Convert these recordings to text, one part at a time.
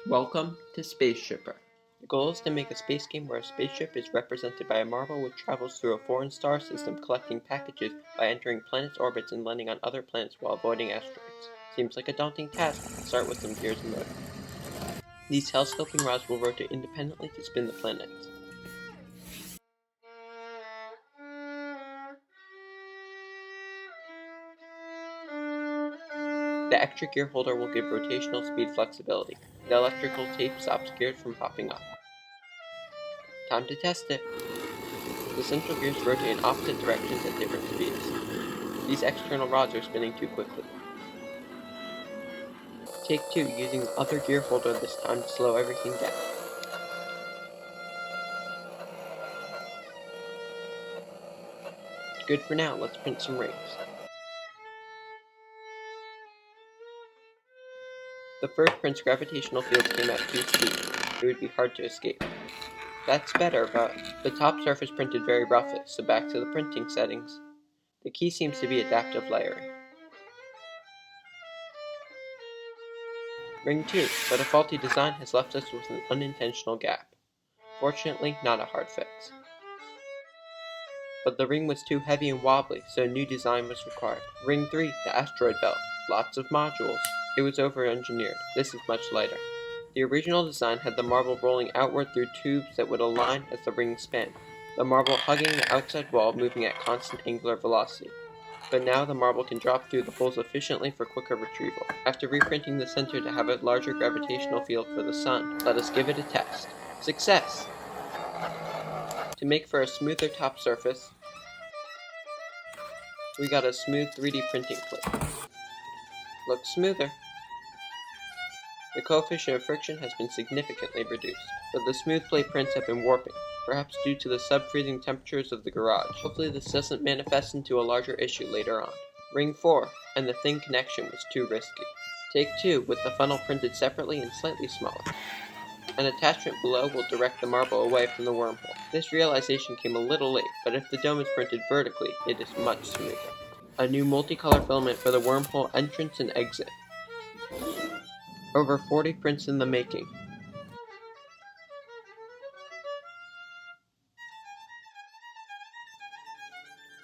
Welcome to Spaceshipper. The goal is to make a space game where a spaceship is represented by a marble which travels through a foreign star system collecting packages by entering planets' orbits and landing on other planets while avoiding asteroids. Seems like a daunting task. Let's start with some gears and motors. These telescoping rods will rotate independently to spin the planets. The extra gear holder will give rotational speed flexibility. The electrical tape stops gears from popping up. Time to test it. The central gears rotate in opposite directions at different speeds. These external rods are spinning too quickly. Take 2, using the other gear holder this time to slow everything down. Good for now, let's print some rings. The first print's gravitational fields came at 2 speeds. It would be hard to escape. That's better, but the top surface printed very roughly, so back to the printing settings. The key seems to be adaptive layering. Ring 2, but a faulty design has left us with an unintentional gap. Fortunately, not a hard fix. But the ring was too heavy and wobbly, so a new design was required. Ring 3, the asteroid belt. Lots of modules. It was over-engineered. This is much lighter. The original design had the marble rolling outward through tubes that would align as the ring spun, the marble hugging the outside wall, moving at constant angular velocity. But now the marble can drop through the holes efficiently for quicker retrieval. After reprinting the center to have a larger gravitational field for the sun, let us give it a test. Success! To make for a smoother top surface, we got a smooth 3D printing plate. Looks smoother. The coefficient of friction has been significantly reduced, but the smooth plate prints have been warping, perhaps due to the sub-freezing temperatures of the garage. Hopefully this doesn't manifest into a larger issue later on. Ring 4, and the thin connection was too risky. Take 2, with the funnel printed separately and slightly smaller. An attachment below will direct the marble away from the wormhole. This realization came a little late, but if the dome is printed vertically, it is much smoother. A new multicolor filament for the wormhole entrance and exit. Over 40 prints in the making.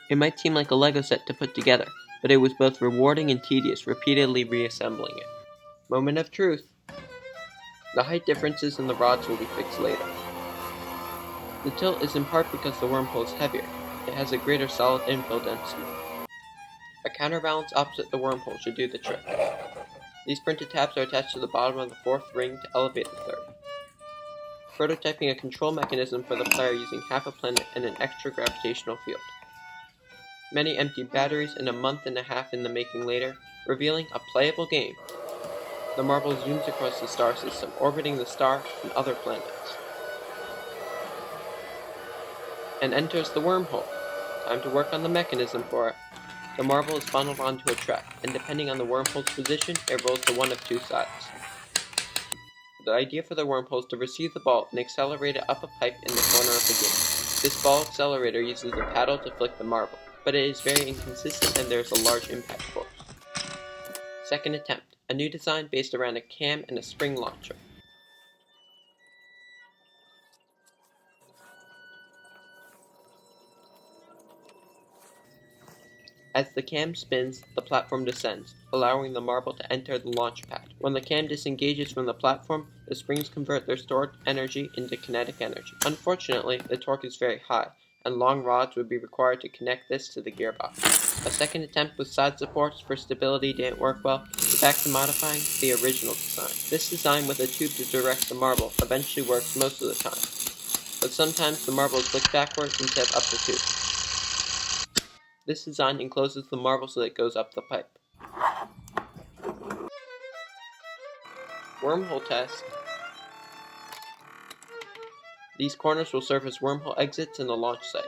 It might seem like a Lego set to put together, but it was both rewarding and tedious, repeatedly reassembling it. Moment of truth. The height differences in the rods will be fixed later. The tilt is in part because the wormhole is heavier. It has a greater solid infill density. A counterbalance opposite the wormhole should do the trick. These printed tabs are attached to the bottom of the fourth ring to elevate the third. Prototyping a control mechanism for the player using half a planet and an extra gravitational field. Many empty batteries and a month and a half in the making later, revealing a playable game. The marble zooms across the star system, orbiting the star and other planets, and enters the wormhole. Time to work on the mechanism for it. The marble is funneled onto a track, and depending on the wormhole's position, it rolls to one of 2 sides. The idea for the wormhole is to receive the ball and accelerate it up a pipe in the corner of the game. This ball accelerator uses a paddle to flick the marble, but it is very inconsistent and there is a large impact force. Second attempt, a new design based around a cam and a spring launcher. As the cam spins, the platform descends, allowing the marble to enter the launch pad. When the cam disengages from the platform, the springs convert their stored energy into kinetic energy. Unfortunately, the torque is very high, and long rods would be required to connect this to the gearbox. A second attempt with side supports for stability didn't work well, so back to modifying the original design. This design with a tube to direct the marble eventually works most of the time, but sometimes the marble is flicked backwards instead of up the tube. This design encloses the marble so that it goes up the pipe. Wormhole test. These corners will serve as wormhole exits in the launch site.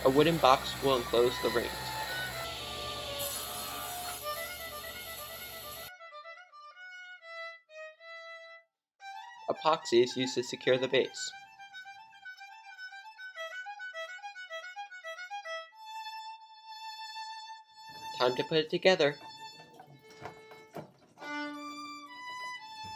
A wooden box will enclose the rings. Epoxy is used to secure the base. Time to put it together.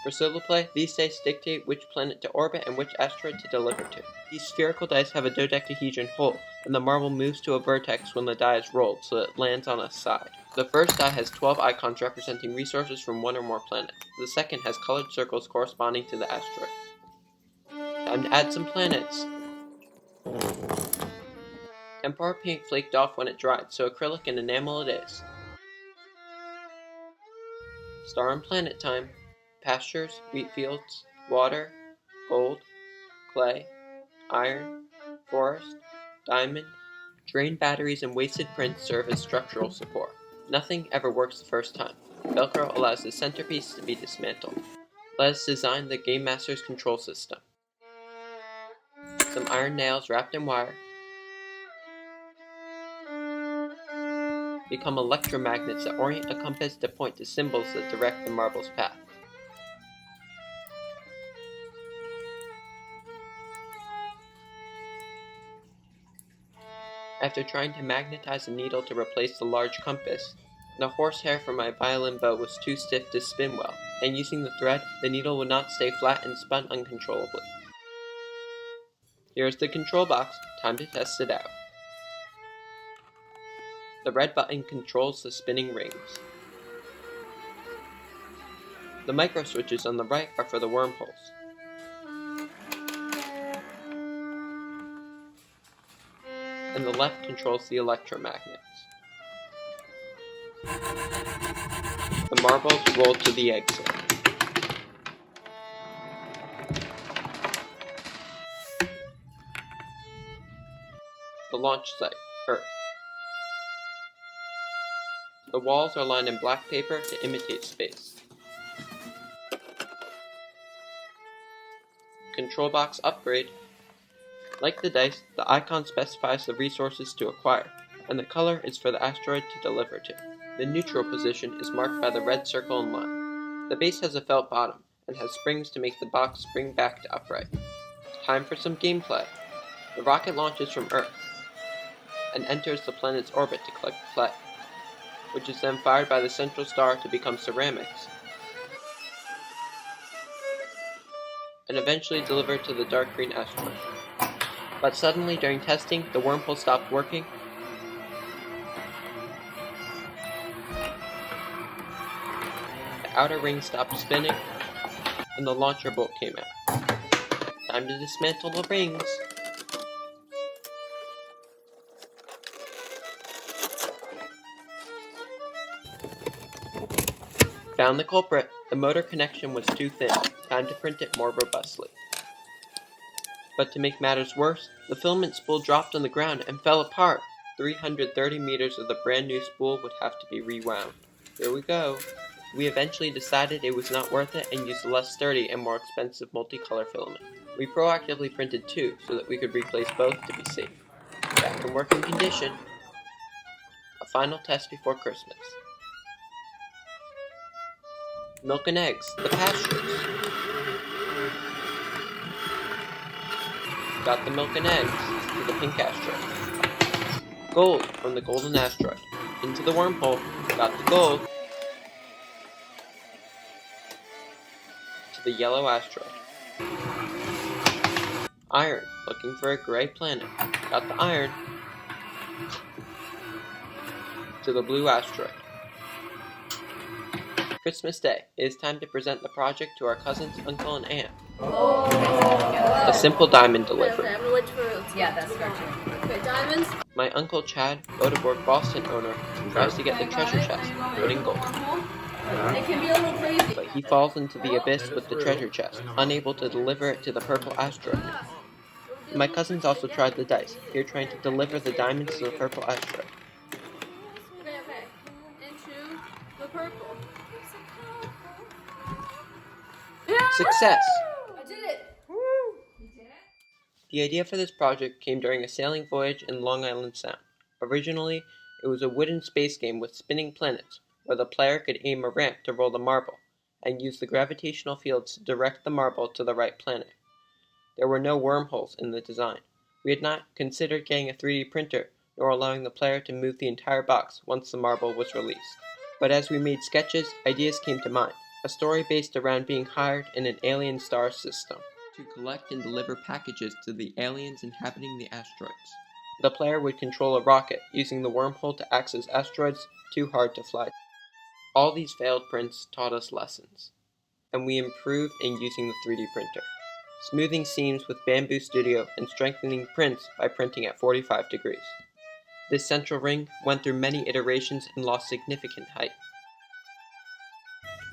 For solo play, these dice dictate which planet to orbit and which asteroid to deliver to. These spherical dice have a dodecahedron hole, and the marble moves to a vertex when the die is rolled so that it lands on a side. The first die has 12 icons representing resources from one or more planets. The second has colored circles corresponding to the asteroids. Time to add some planets. Tempera paint flaked off when it dried, so acrylic and enamel it is. Star and planet time. Pastures, wheat fields, water, gold, clay, iron, forest, diamond, drained batteries and wasted prints serve as structural support. Nothing ever works the first time. Velcro allows the centerpiece to be dismantled. Let us design the Game Master's control system. Some iron nails wrapped in wire become electromagnets that orient a compass to point to symbols that direct the marble's path. After trying to magnetize a needle to replace the large compass, the horsehair from my violin bow was too stiff to spin well, and using the thread, the needle would not stay flat and spun uncontrollably. Here's the control box, time to test it out. The red button controls the spinning rings. The micro switches on the right are for the wormholes. And the left controls the electromagnets. The marbles roll to the exit. The launch site, Earth. The walls are lined in black paper to imitate space. Control box upgrade. Like the dice, the icon specifies the resources to acquire, and the color is for the asteroid to deliver to. The neutral position is marked by the red circle and line. The base has a felt bottom, and has springs to make the box spring back to upright. Time for some gameplay. The rocket launches from Earth, and enters the planet's orbit to collect clay, which is then fired by the central star to become ceramics, and eventually delivered to the dark green asteroid. But suddenly, during testing, the wormhole stopped working, the outer ring stopped spinning, and the launcher bolt came out. Time to dismantle the rings. Found the culprit. The motor connection was too thin. Time to print it more robustly. But to make matters worse, the filament spool dropped on the ground and fell apart. 330 meters of the brand new spool would have to be rewound. Here we go. We eventually decided it was not worth it and used less sturdy and more expensive multicolor filament. We proactively printed two so that we could replace both to be safe. Back in working condition. A final test before Christmas. Milk and eggs, the pastures. Got the milk and eggs to the pink asteroid. Gold from the golden asteroid. Into the wormhole. Got the gold. To the yellow asteroid. Iron, looking for a gray planet. Got the iron. To the blue asteroid. Christmas Day. It is time to present the project to our cousins, uncle, and aunt. A simple diamond delivery. Yeah, that's correct. Okay, diamonds. My uncle Chad, Bodeborg Boston owner, tries to get the treasure chest, putting gold. It can be a little crazy. But he falls into the abyss with the treasure chest, unable to deliver it to the purple asteroid. My cousins also tried the dice, here trying to deliver the diamonds to the purple asteroid. Okay. Into the purple. Success! I did it! The idea for this project came during a sailing voyage in Long Island Sound. Originally, it was a wooden space game with spinning planets, where the player could aim a ramp to roll the marble, and use the gravitational fields to direct the marble to the right planet. There were no wormholes in the design. We had not considered getting a 3D printer, nor allowing the player to move the entire box once the marble was released. But as we made sketches, ideas came to mind, a story based around being hired in an alien star system to collect and deliver packages to the aliens inhabiting the asteroids. The player would control a rocket, using the wormhole to access asteroids too hard to fly. All these failed prints taught us lessons, and we improved in using the 3D printer, smoothing seams with Bamboo Studio and strengthening prints by printing at 45 degrees. This central ring went through many iterations and lost significant height.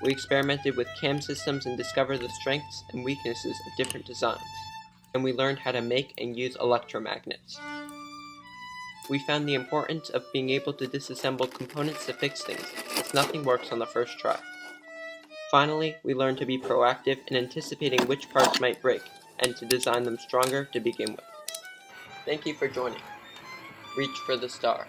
We experimented with CAM systems and discovered the strengths and weaknesses of different designs, and we learned how to make and use electromagnets. We found the importance of being able to disassemble components to fix things, as nothing works on the first try. Finally, we learned to be proactive in anticipating which parts might break, and to design them stronger to begin with. Thank you for joining. Reach for the stars.